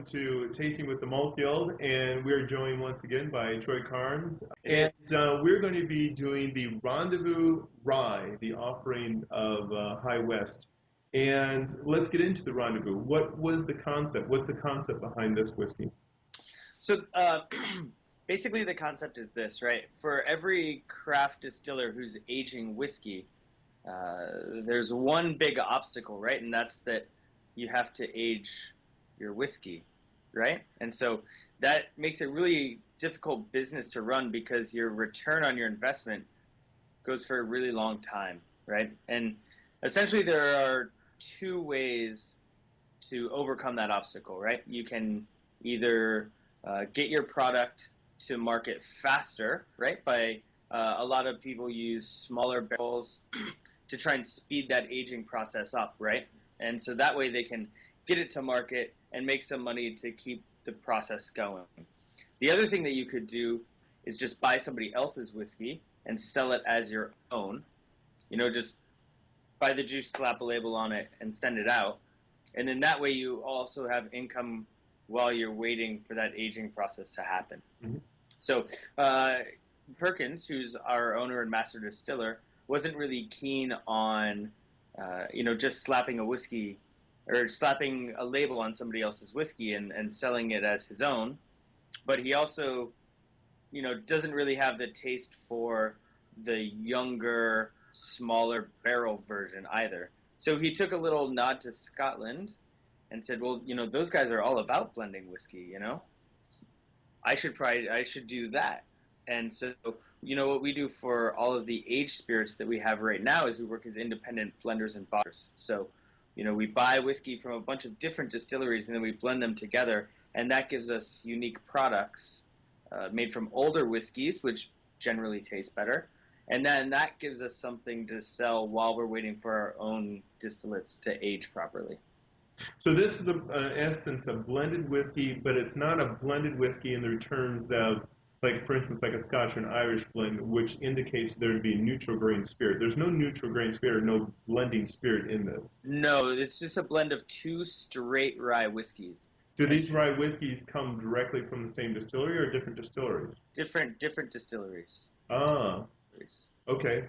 to Tasting with the Malt Guild, and we're joined once again by Troy Carnes. And we're going to be doing the Rendezvous Rye, the offering of High West. And let's get into the Rendezvous. What was the concept? What's the concept behind this whiskey? So basically the concept is this, right? For every craft distiller who's aging whiskey, there's one big obstacle, right? And that's that you have to age your whiskey, right? And so that makes it really difficult business to run because your return on your investment goes for a really long time, right? And essentially there are two ways to overcome that obstacle, right? You can either get your product to market faster, right? By a lot of people use smaller barrels to try and speed that aging process up, right? And so that way they can get it to market and make some money to keep the process going. The other thing that you could do is just buy somebody else's whiskey and sell it as your own. You know, just buy the juice, slap a label on it, and send it out. And then that way you also have income while you're waiting for that aging process to happen. Mm-hmm. So Perkins, who's our owner and master distiller, wasn't really keen on, just slapping a whiskey or slapping a label on somebody else's whiskey and selling it as his own. But he also, doesn't really have the taste for the younger, smaller barrel version either. So he took a little nod to Scotland and said, well, those guys are all about blending whiskey, I should do that. And so, what we do for all of the aged spirits that we have right now is we work as independent blenders and bottlers. So, we buy whiskey from a bunch of different distilleries and then we blend them together, and that gives us unique products made from older whiskeys, which generally taste better. And then that gives us something to sell while we're waiting for our own distillates to age properly. So this is, in essence, a blended whiskey, but it's not a blended whiskey in the terms of, like, for instance, like a Scotch or an Irish blend, which indicates there to be neutral grain spirit. There's no neutral grain spirit, no blending spirit in this. No, it's just a blend of two straight rye whiskeys. Do these rye whiskeys come directly from the same distillery or different distilleries? Different distilleries. Ah, okay.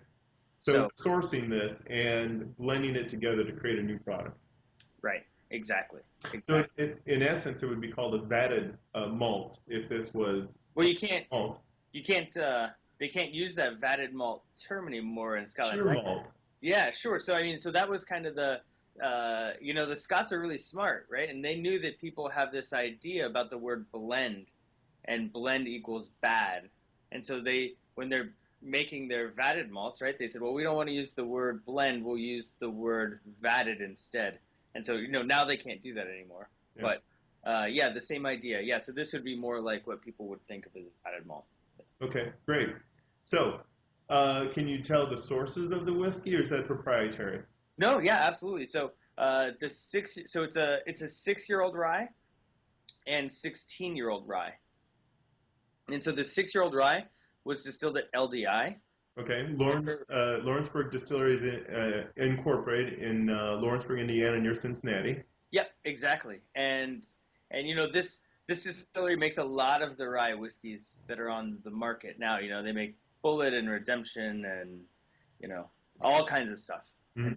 So sourcing this and blending it together to create a new product. Right. Exactly. So in essence, it would be called a vatted malt if this was. Well, you can't. Malt. You can't. They can't use that vatted malt term anymore in Scotland. Sure, right? Malt. Yeah, sure. So so that was kind of the. The Scots are really smart, right? And they knew that people have this idea about the word blend, and blend equals bad. And so when they're making their vatted malts, right? They said, well, we don't want to use the word blend. We'll use the word vatted instead. And so, now they can't do that anymore. Yeah. But, the same idea. Yeah, so this would be more like what people would think of as a fatted malt. Okay, great. So, can you tell the sources of the whiskey, or is that proprietary? No, yeah, absolutely. So, it's a 6-year-old rye and 16-year-old rye. And so the 6-year-old rye was distilled at LDI. Okay, Lawrenceburg Distillery is incorporated in Lawrenceburg, Indiana, near Cincinnati. Yep, exactly. And this distillery makes a lot of the rye whiskeys that are on the market now. They make Bullet and Redemption and all kinds of stuff. Mm-hmm.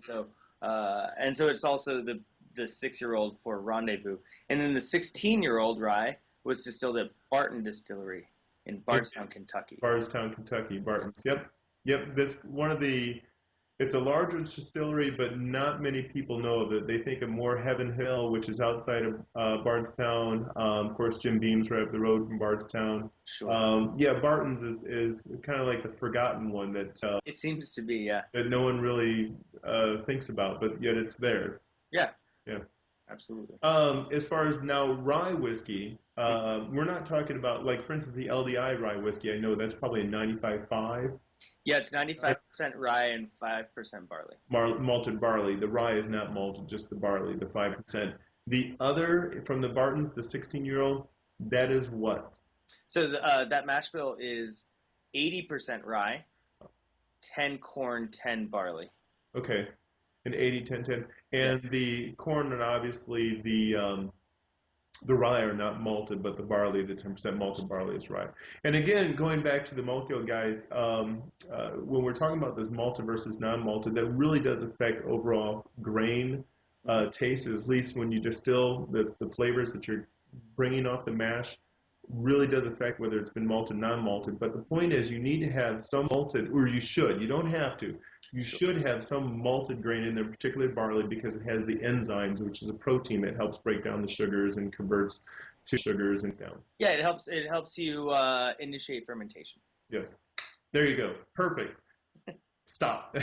And so it's also the 6-year-old for Rendezvous. And then the 16-year-old rye was distilled at Barton Distillery in Bardstown, Kentucky. Bardstown, Kentucky, Barton's. Yep, it's a larger distillery, but not many people know of it. They think of more Heaven Hill, which is outside of Bardstown. Of course, Jim Beam's right up the road from Bardstown. Sure. Barton's is kind of like the forgotten one that it seems to be, yeah. That no one really thinks about, but yet it's there. Yeah. Yeah. Absolutely. As far as now rye whiskey, we're not talking about, like, for instance, the LDI rye whiskey. I know that's probably a 95.5. Yeah, it's 95% rye and 5% barley. Malted barley. The rye is not malted, just the barley, the 5%. The other, from the Bartons, the 16-year-old, that is what? So that mash bill is 80% rye, 10 corn, 10 barley. Okay. And 80, 10, 10. And the corn and obviously the the rye are not malted, but the barley, the 10% malted barley is rye. And again, going back to the malt yield, guys, when we're talking about this malted versus non-malted, that really does affect overall grain taste, at least when you distill the flavors that you're bringing off the mash really does affect whether it's been malted, non-malted. But the point is, you need to have some malted, or you should. You don't have to. You should have some malted grain in there, particularly barley, because it has the enzymes, which is a protein that helps break down the sugars and converts to sugars and down. Yeah, it helps. It helps you initiate fermentation. Yes. There you go. Perfect. Stop.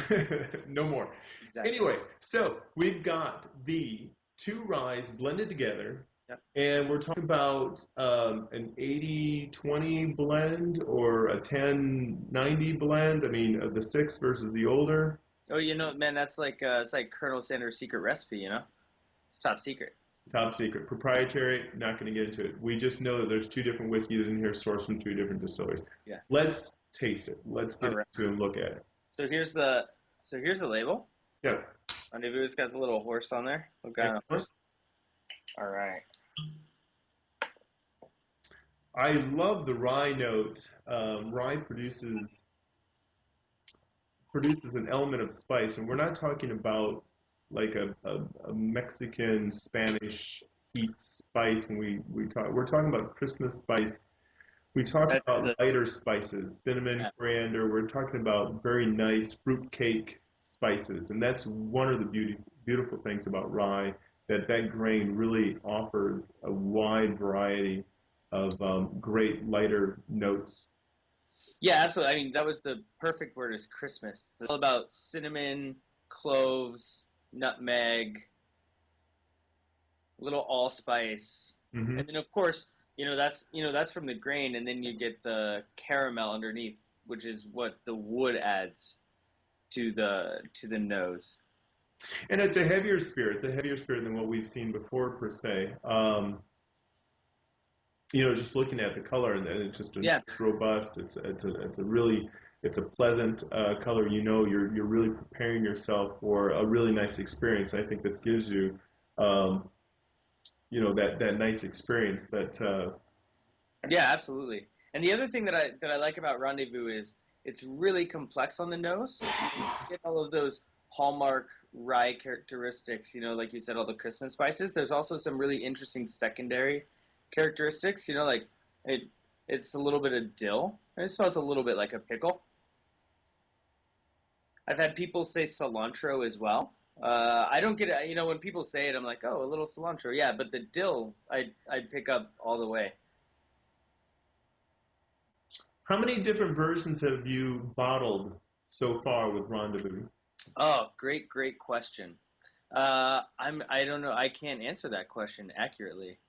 No more. Exactly. Anyway, so we've got the two ryes blended together. Yep. And we're talking about an 80-20 blend or a 10-90 blend. I mean, the 6 versus the older. Oh, man, that's like it's like Colonel Sanders' secret recipe. It's top secret. Top secret. Proprietary, not going to get into it. We just know that there's two different whiskeys in here sourced from two different distilleries. Yeah. Let's taste it. Let's get into it and look at it. So here's the label. Yes. Rendezvous got the little horse on there. Look at horse. All right. I love the rye note. Rye produces an element of spice, and we're not talking about like a Mexican, Spanish heat spice when we're talking about Christmas spice. We talk about lighter spices, cinnamon, coriander. We're talking about very nice fruitcake spices, and that's one of the beautiful things about rye, that grain really offers a wide variety of great lighter notes. Yeah, absolutely. I mean, that was the perfect word, is Christmas. It's all about cinnamon, cloves, nutmeg, little allspice, and then of course, that's from the grain, and then you get the caramel underneath, which is what the wood adds to the nose. And it's a heavier spirit. It's a heavier spirit than what we've seen before, per se. Just looking at the color, and it's just it's robust. It's a pleasant color. You're really preparing yourself for a really nice experience. I think this gives you, that nice experience. Yeah, absolutely. And the other thing that I like about Rendezvous is it's really complex on the nose. You get all of those hallmark rye characteristics. Like you said, all the Christmas spices. There's also some really interesting secondary characteristics, like it's a little bit of dill, and it smells a little bit like a pickle. I've had people say cilantro as well. I don't get it, when people say it, I'm like, oh, a little cilantro, yeah, but the dill, I pick up all the way. How many different versions have you bottled so far with Rendezvous? Oh, great question. I don't know, I can't answer that question accurately.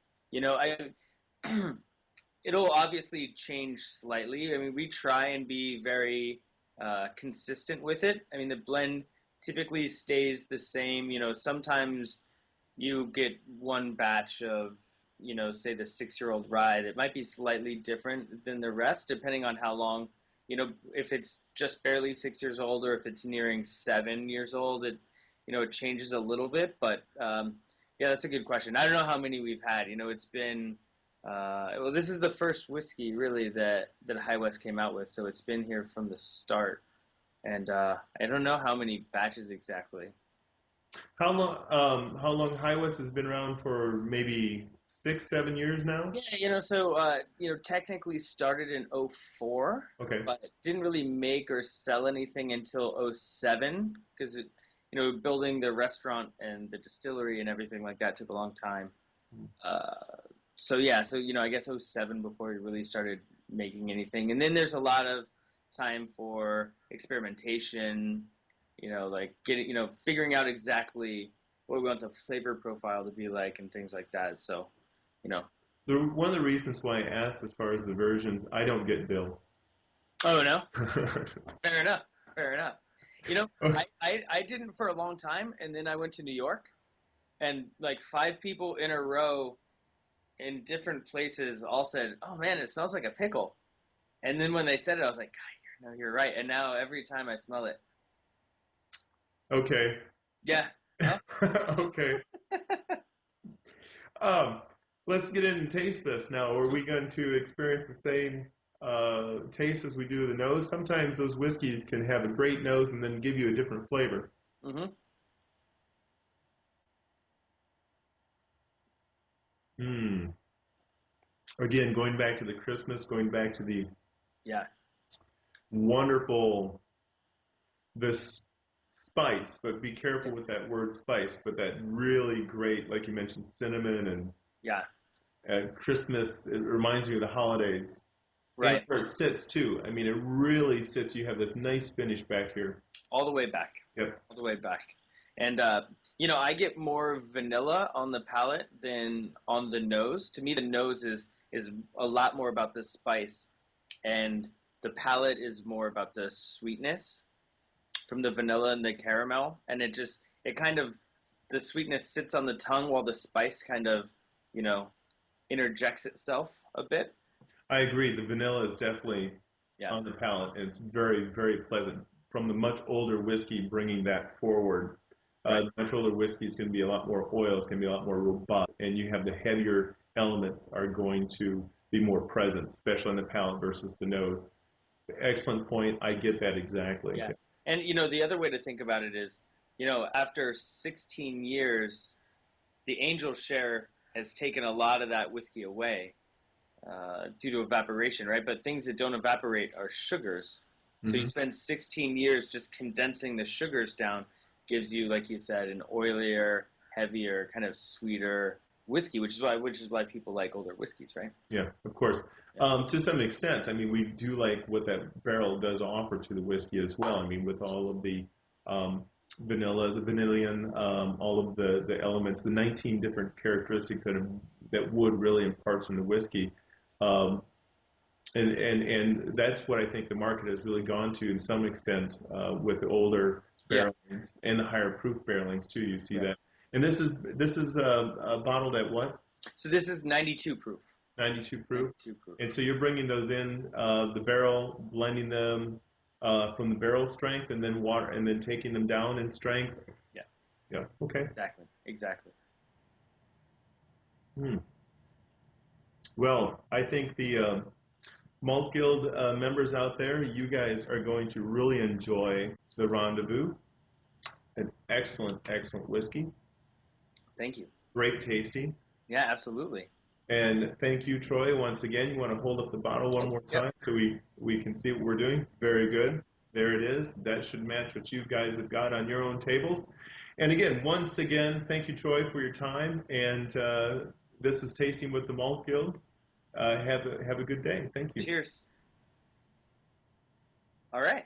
It'll obviously change slightly. I mean, we try and be very consistent with it. I mean, the blend typically stays the same. Sometimes you get one batch of, say the 6-year-old rye that might be slightly different than the rest, depending on how long, if it's just barely 6 years old or if it's nearing 7 years old, it changes a little bit. But yeah, that's a good question. I don't know how many we've had. It's been, this is the first whiskey really that High West came out with, so it's been here from the start. And I don't know how many batches exactly. How long High West has been around for? Maybe 6-7 years now? Yeah, so technically started in 2004. Okay. But didn't really make or sell anything until 2007, because building the restaurant and the distillery and everything like that took a long time. So I guess 2007 before we really started making anything. And then there's a lot of time for experimentation, like getting, figuring out exactly what we want the flavor profile to be like and things like that. So, One of the reasons why I asked as far as the versions, I don't get dill. Oh, no? Fair enough. I didn't for a long time, and then I went to New York, and like 5 people in a row in different places all said, oh man, it smells like a pickle. And then when they said it, I was like, God, you're right. And now every time I smell it. Okay. Yeah. Okay. let's get in and taste this now. Are we going to experience the same taste as we do the nose? Sometimes those whiskeys can have a great nose and then give you a different flavor. Mm-hmm. Hmm. Again, going back to the Christmas, going back to the Yeah. wonderful, this spice, but be careful with that word spice, but that really great, like you mentioned, cinnamon and Yeah. Christmas, it reminds me of the holidays. And Right. where it sits too. I mean, it really sits. You have this nice finish back here. All the way back. Yep. All the way back. And I get more vanilla on the palate than on the nose. To me, the nose is a lot more about the spice, and the palate is more about the sweetness from the vanilla and the caramel. And it kind of, the sweetness sits on the tongue while the spice kind of, you know, interjects itself a bit. I agree. The vanilla is definitely Yeah. on the palate, and it's very, very pleasant. From the much older whiskey, bringing that forward. Right. The much older whiskey is going to be a lot more oil. It's going to be a lot more robust, and you have the heavier elements are going to be more present, especially on the palate versus the nose. Excellent point. I get that exactly. Yeah. And the other way to think about it is, after 16 years, the angel share has taken a lot of that whiskey away due to evaporation, right? But things that don't evaporate are sugars. So you spend 16 years just condensing the sugars down, gives you, like you said, an oilier, heavier, kind of sweeter whiskey, which is why people like older whiskeys, right? Yeah, of course. Yeah. To some extent, I mean, we do like what that barrel does offer to the whiskey as well. I mean, with all of the vanilla, the vanillion, all of the elements, the 19 different characteristics that wood really imparts in the whiskey. Um, and that's what I think the market has really gone to in some extent with the older Yeah. barrelings and the higher proof barrelings too. You see Right. that. And this is bottled at what? So this is 92 proof. 92 proof. 92 proof. And so you're bringing those in the barrel, blending them from the barrel strength, and then water, and then taking them down in strength. Yeah. Yeah. Okay. Exactly. Hmm. Well, I think the Malt Guild members out there, you guys are going to really enjoy the Rendezvous. An excellent, excellent whiskey. Thank you. Great tasting. Yeah, absolutely. And thank you, Troy. Once again, you want to hold up the bottle one more time so we can see what we're doing. Very good. There it is. That should match what you guys have got on your own tables. And again, once again, thank you, Troy, for your time. And this is Tasting with the Malt Guild. Have a good day. Thank you. Cheers. All right.